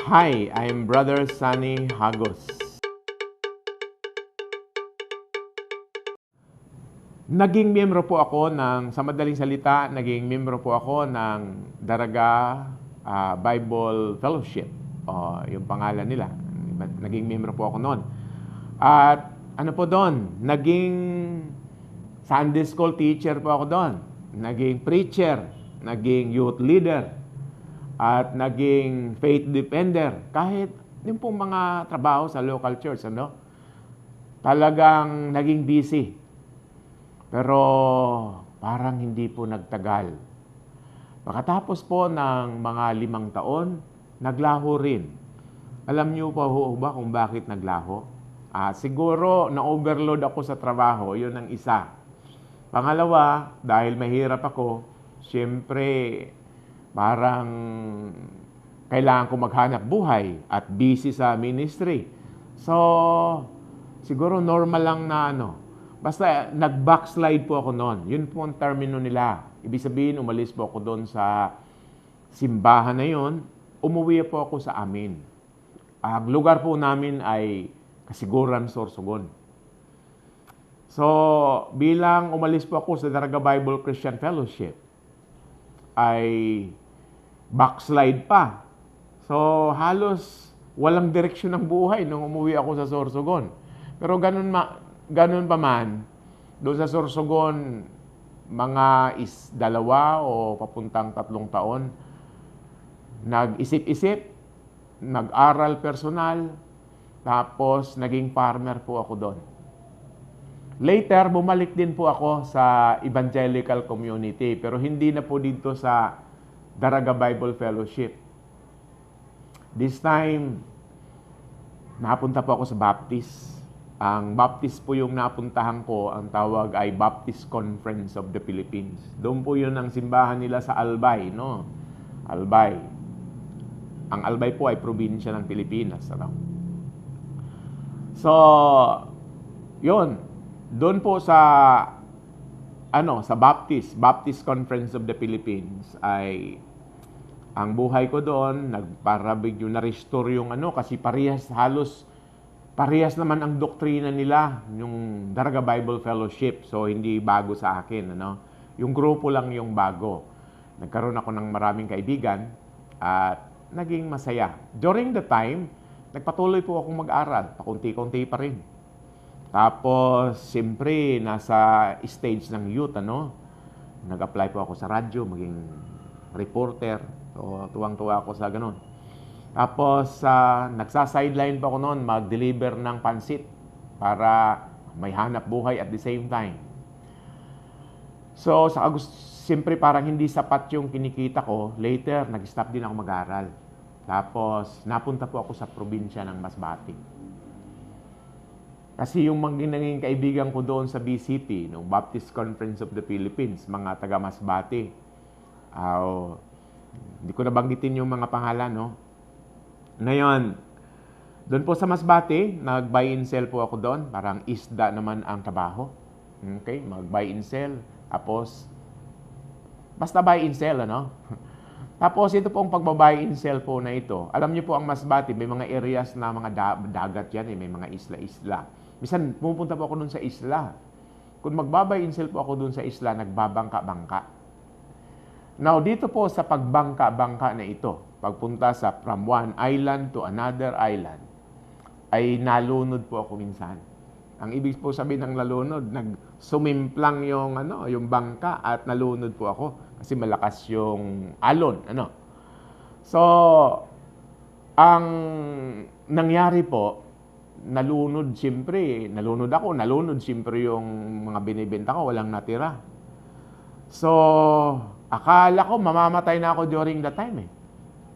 Hi, I'm Brother Sunny Hagos. Naging miyembro po ako sa madaling salita, naging miyembro po ako ng Daraga Bible Fellowship. Yung pangalan nila. Naging miyembro po ako noon. At ano po doon, naging Sunday school teacher po ako doon. Naging preacher, naging youth leader, at naging faith defender. Kahit yung pong mga trabaho sa local church, talagang naging busy. Pero parang hindi po nagtagal. Pagkatapos po ng mga 5 taon, naglaho rin. Alam niyo po ba kung bakit naglaho? Siguro na-overload ako sa trabaho, yun ang isa. Pangalawa, dahil mahirap ako, siyempre parang kailangan ko maghanap buhay at busy sa ministry. So, siguro normal lang na basta nag-backslide po ako noon. Yun po ang termino nila. Ibig sabihin, umalis po ako doon sa simbahan na yun. Umuwi po ako sa amin. Ang lugar po namin ay Kasiguran, Sorsogon. So, bilang umalis po ako sa Daraga Bible Christian Fellowship, ay backslide pa. So, halos walang direksyon ng buhay nung umuwi ako sa Sorsogon. Pero ganun pa man, doon sa Sorsogon, mga 2 o papuntang 3 taon, nag-isip-isip, nag-aral personal, tapos naging farmer po ako doon. Later, bumalik din po ako sa evangelical community, pero hindi na po dito sa Daraga Bible Fellowship. This time, napunta po ako sa Baptist. Ang Baptist po yung napuntahan ko, ang tawag ay Baptist Conference of the Philippines. Doon po yun ang simbahan nila sa Albay, Albay. Ang Albay po ay probinsya ng Pilipinas, So, yun. Doon po sa Baptist Conference of the Philippines ay ang buhay ko doon, na-restore yung kasi halos parehas naman ang doktrina nila, yung Daraga Bible Fellowship. So, hindi bago sa akin, Yung grupo lang yung bago. Nagkaroon ako ng maraming kaibigan at naging masaya. During the time, nagpatuloy po akong mag-aral. Pakunti-kunti pa rin. Tapos, siyempre, nasa stage ng youth, Nag-apply po ako sa radyo, maging reporter. So, tuwang-tuwa ako sa ganun. Tapos, nagsa-sideline pa ako noon, mag-deliver ng pansit para may hanap buhay at the same time. So, siyempre parang hindi sapat yung kinikita ko. Later, nag-stop din ako mag-aral. Tapos, napunta po ako sa probinsya ng Masbate. Kasi yung naging kaibigan ko doon sa BCP, no, Baptist Conference of the Philippines, mga taga Masbate. Hindi ko nabanggitin yung mga pangalan, Ngayon, doon po sa Masbate, nag-buy and sell po ako doon. Parang isda naman ang trabaho. Okay, mag-buy and sell. Tapos, basta buy and sell, Tapos ito pong pagbabuy and sell po na ito. Alam niyo po ang Masbate, may mga areas na mga dagat yan, may mga isla-isla. Minsan pupunta po ako doon sa isla. Kung magbabay and sell po ako doon sa isla, nagbabangka-bangka. Now, dito po sa pagbangka-bangka na ito, pagpunta from one island to another island, ay nalunod po ako minsan. Ang ibig po sabihin ng nalunod, nagsumimplang yung bangka at nalunod po ako kasi malakas yung alon, So, ang nangyari po, nalunod siyempre yung mga binibenta ko, walang natira. So, akala ko mamamatay na ako during that time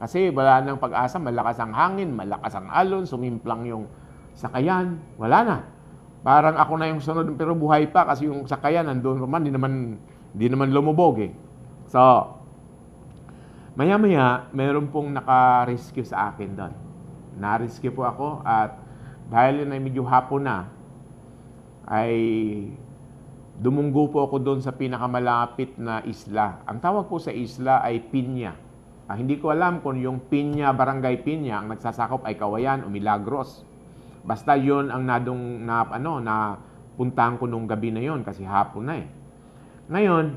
Kasi wala nang pag-asa, malakas ang hangin, malakas ang alon, sumimplang yung sakayan, wala na. Parang ako na yung sunod, pero buhay pa kasi yung sakayan nandun naman, hindi naman lumubog So, maya-maya, meron pong naka-rescue sa akin doon. Na-rescue po ako at dahil yun ay medyo hapon na, ay dumunggo po ako doon sa pinakamalapit na isla. Ang tawag po sa isla ay Pinya. Hindi ko alam kung yung Piña, Barangay Piña, ang nagsasakop ay Kawayan o Milagros. Basta yun ang na puntahan ko nung gabi na yon kasi hapon na eh. Ngayon,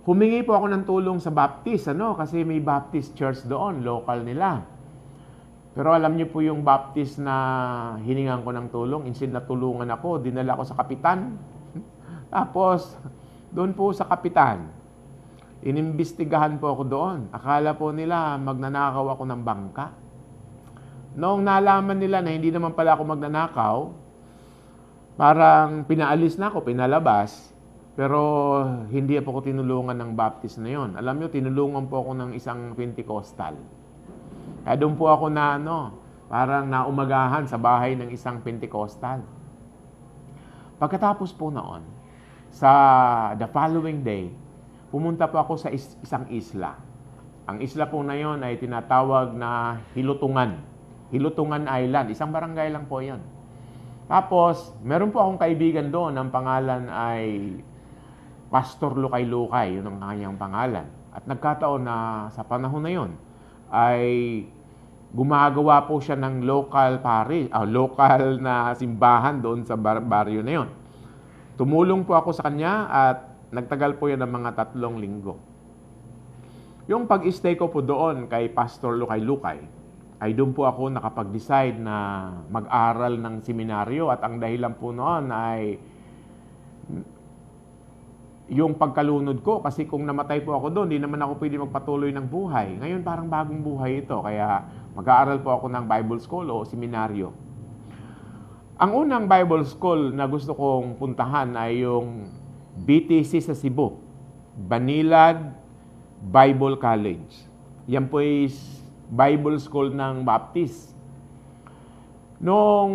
humingi po ako ng tulong sa Baptist, kasi may Baptist church doon, local nila. Pero alam niyo po yung Baptist na hiningan ko ng tulong, instead na tulungan ako, dinala ko sa kapitan. Tapos, doon po sa kapitan, inimbestigahan po ako doon. Akala po nila magnanakaw ako ng bangka. Noong nalaman nila na hindi naman pala ako magnanakaw, parang pinaalis na ako, pinalabas. Pero hindi po ako tinulungan ng Baptist na yon. Alam niyo, tinulungan po ako ng isang Pentecostal. Kaya doon po ako na parang naumagahan sa bahay ng isang Pentecostal. Pagkatapos po noon, sa the following day, pumunta po ako sa isang isla. Ang isla po na yon ay tinatawag na Hilutungan. Hilutungan Island. Isang barangay lang po yon. Tapos, meron po akong kaibigan doon. Ang pangalan ay Pastor Lukay-Lukay. Yun ang kanyang pangalan. At nagkataon na sa panahon na yon ay gumagawa po siya ng local na simbahan doon sa baryo na yon. Tumulong po ako sa kanya at nagtagal po yan ng mga 3 linggo. Yung pag-stay ko po doon kay Pastor Lukay-Lukay, ay doon po ako nakapag-decide na mag-aral ng seminaryo at ang dahilan po noon ay yung pagkalunod ko kasi kung namatay po ako doon, di naman ako pwede magpatuloy ng buhay. Ngayon parang bagong buhay ito, kaya mag-aaral po ako ng Bible School o seminaryo. Ang unang Bible School na gusto kong puntahan ay yung BTC sa Cebu, Banilad Bible College. Yan po is Bible School ng Baptist. Nung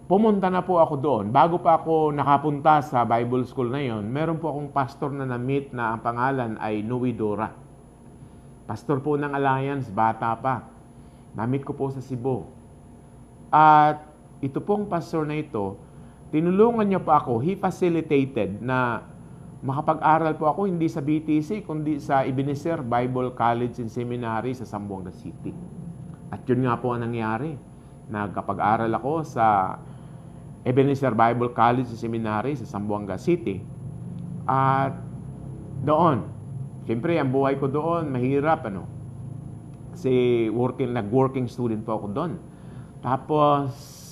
pumunta na po ako doon, bago pa ako nakapunta sa Bible School na yon, meron po akong pastor na na-meet na ang pangalan ay Noe Dora. Pastor po ng Alliance, bata pa. Na-meet ko po sa Cebu. At ito pong pastor na ito, tinulungan niya po ako, he facilitated na makapag-aral po ako hindi sa BTC, kundi sa Ebenezer Bible College and Seminary sa Zamboanga City. At yun nga po ang nangyari. Nagkapag-aral ako sa Ebenezer Bible College and Seminary sa Zamboanga City. At doon, siyempre ang buhay ko doon, mahirap kasi nag-working student po ako doon. Tapos,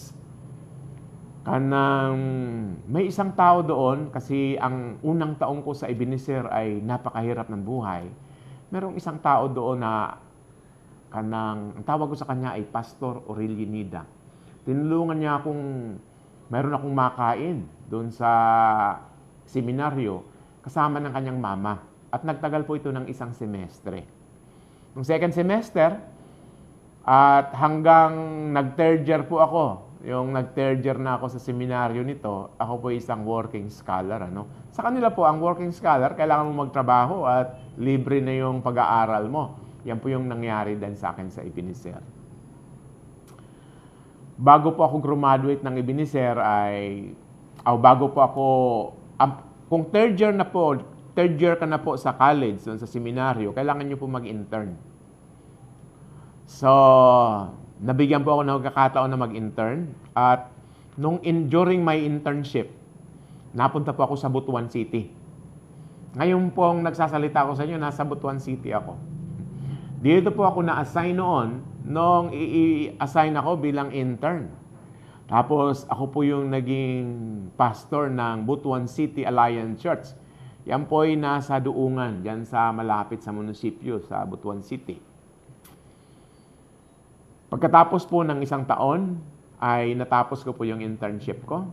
may isang tao doon kasi ang unang taong ko sa Ebenezer ay napakahirap ng buhay. Merong isang tao doon na ang tawag ko sa kanya ay Pastor Aurelio Nida. Tinulungan niya mayroon akong makain doon sa seminaryo kasama ng kanyang mama. At nagtagal po ito ng isang semestre. Noong second semester, at hanggang nag-third year po ako. Yung nag-third year na ako sa seminaryo nito, ako po isang working scholar. Sa kanila po, ang working scholar, kailangan mo magtrabaho at libre na yung pag-aaral mo. Yan po yung nangyari din sa akin sa Ebenezer. Bago po ako graduate ng Ebenezer kung third year ka na po sa college, sa seminaryo, kailangan nyo po mag-intern. So, nabigyan po ako ng pagkakataon na mag-intern at during my internship, napunta po ako sa Butuan City. Ngayon pong nagsasalita ako sa inyo, nasa Butuan City ako. Dito po ako na-assign noon nung i-assign ako bilang intern. Tapos ako po yung naging pastor ng Butuan City Alliance Church. Yan po ay nasa Duungan, dyan sa malapit sa munisipyo sa Butuan City. Pagkatapos po ng 1 taon, ay natapos ko po yung internship ko.